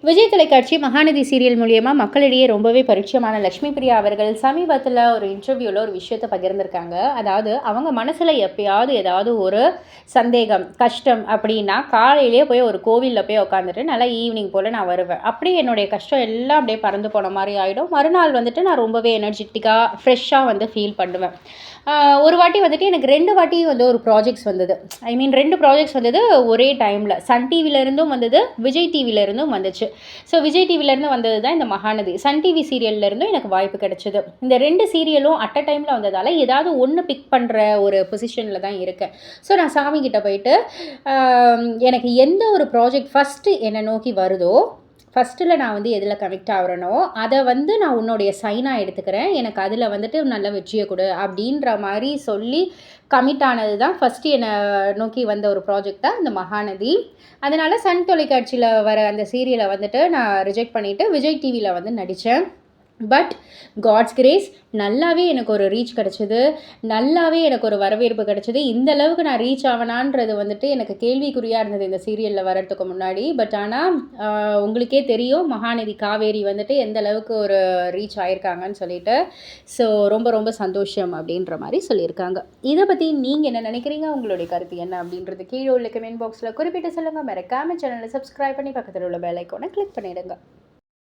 விஜய் தொலைக்காட்சி மகாநதி சீரியல் மூலியமாக மக்களிடையே ரொம்பவே பரிச்சயமான லக்ஷ்மி பிரியா அவர்கள் சமீபத்தில் ஒரு இன்டர்வியூவில் ஒரு விஷயத்தை பகிர்ந்திருக்காங்க. அதாவது அவங்க மனசில் எப்பயாவது ஏதாவது ஒரு சந்தேகம், கஷ்டம் அப்படின்னா காலையிலேயே போய் ஒரு கோவிலில் போய் உட்காந்துட்டு நல்லா ஈவினிங் போல் நான் வருவேன். அப்படியே என்னுடைய கஷ்டம் எல்லாம் அப்படியே பறந்து போன மாதிரி ஆகிடும். மறுநாள் வந்துட்டு நான் ரொம்பவே எனர்ஜெட்டிக்காக ஃப்ரெஷ்ஷாக வந்து ஃபீல் பண்ணுவேன். ஒரு வாட்டி வந்துட்டு எனக்கு 2 வாட்டி வந்து ஒரு ப்ராஜெக்ட்ஸ் வந்தது. 2 ப்ராஜெக்ட்ஸ் வந்தது ஒரே டைமில். சன் டிவிலேருந்தும் வந்தது, விஜய் டிவிலேருந்தும் வந்துச்சு. ஸோ விஜய் டிவிலேருந்து வந்தது தான் இந்த மகாநதி. சன் டிவி சீரியல்லேருந்தும் எனக்கு வாய்ப்பு கிடைச்சிது. இந்த 2 சீரியலும் அட் அ டைமில் வந்ததால் ஏதாவது ஒன்று பிக் பண்ணுற ஒரு பொசிஷனில் தான் இருக்கேன். ஸோ நான் சாமிக்கிட்ட போயிட்டு எனக்கு எந்த ஒரு ப்ராஜெக்ட் ஃபஸ்ட்டு என்னை நோக்கி வருதோ, ஃபஸ்ட்டில் நான் வந்து எதில் கனெக்ட் ஆகிறேனோ அதை வந்து நான் உன்னுடைய சைனாக எடுத்துக்கிறேன், எனக்கு அதில் வந்துட்டு நல்ல வெற்றியை கொடு அப்படின்ற மாதிரி சொல்லி கமிட் ஆனது தான் ஃபஸ்ட்டு என்னை நோக்கி வந்த ஒரு ப்ராஜெக்ட் தான் இந்த மகாநதி. அதனால் சன் தொலைக்காட்சியில் வர அந்த சீரியலை வந்துட்டு நான் ரிஜெக்ட் பண்ணிவிட்டு விஜய் டிவியில் வந்து நடித்தேன். பட் காட்ஸ் கிரேஸ் நல்லாவே எனக்கு ஒரு ரீச் கிடச்சிது, நல்லாவே எனக்கு ஒரு வரவேற்பு கிடச்சிது. இந்த அளவுக்கு நான் ரீச் ஆவனான்றது வந்துட்டு எனக்கு கேள்விக்குறியாக இருந்தது இந்த சீரியலில் வர்றதுக்கு முன்னாடி. பட் ஆனால் உங்களுக்கே தெரியும் மகாநதி காவேரி வந்துட்டு எந்த அளவுக்கு ஒரு ரீச் ஆகியிருக்காங்கன்னு சொல்லிட்டு. ஸோ ரொம்ப ரொம்ப சந்தோஷம் அப்படின்ற மாதிரி சொல்லியிருக்காங்க. இதை பற்றி நீங்கள் என்ன நினைக்கிறீங்க, உங்களுடைய கருத்து என்ன அப்படின்றது கீழே உள்ள கமெண்ட் பாக்ஸில் குறிப்பிட்டு சொல்லுங்கள். மறக்காம சேனலை சப்ஸ்கிரைப் பண்ணி பக்கத்தில் உள்ள பெல் ஐக்கானை கிளிக் பண்ணிவிடுங்க.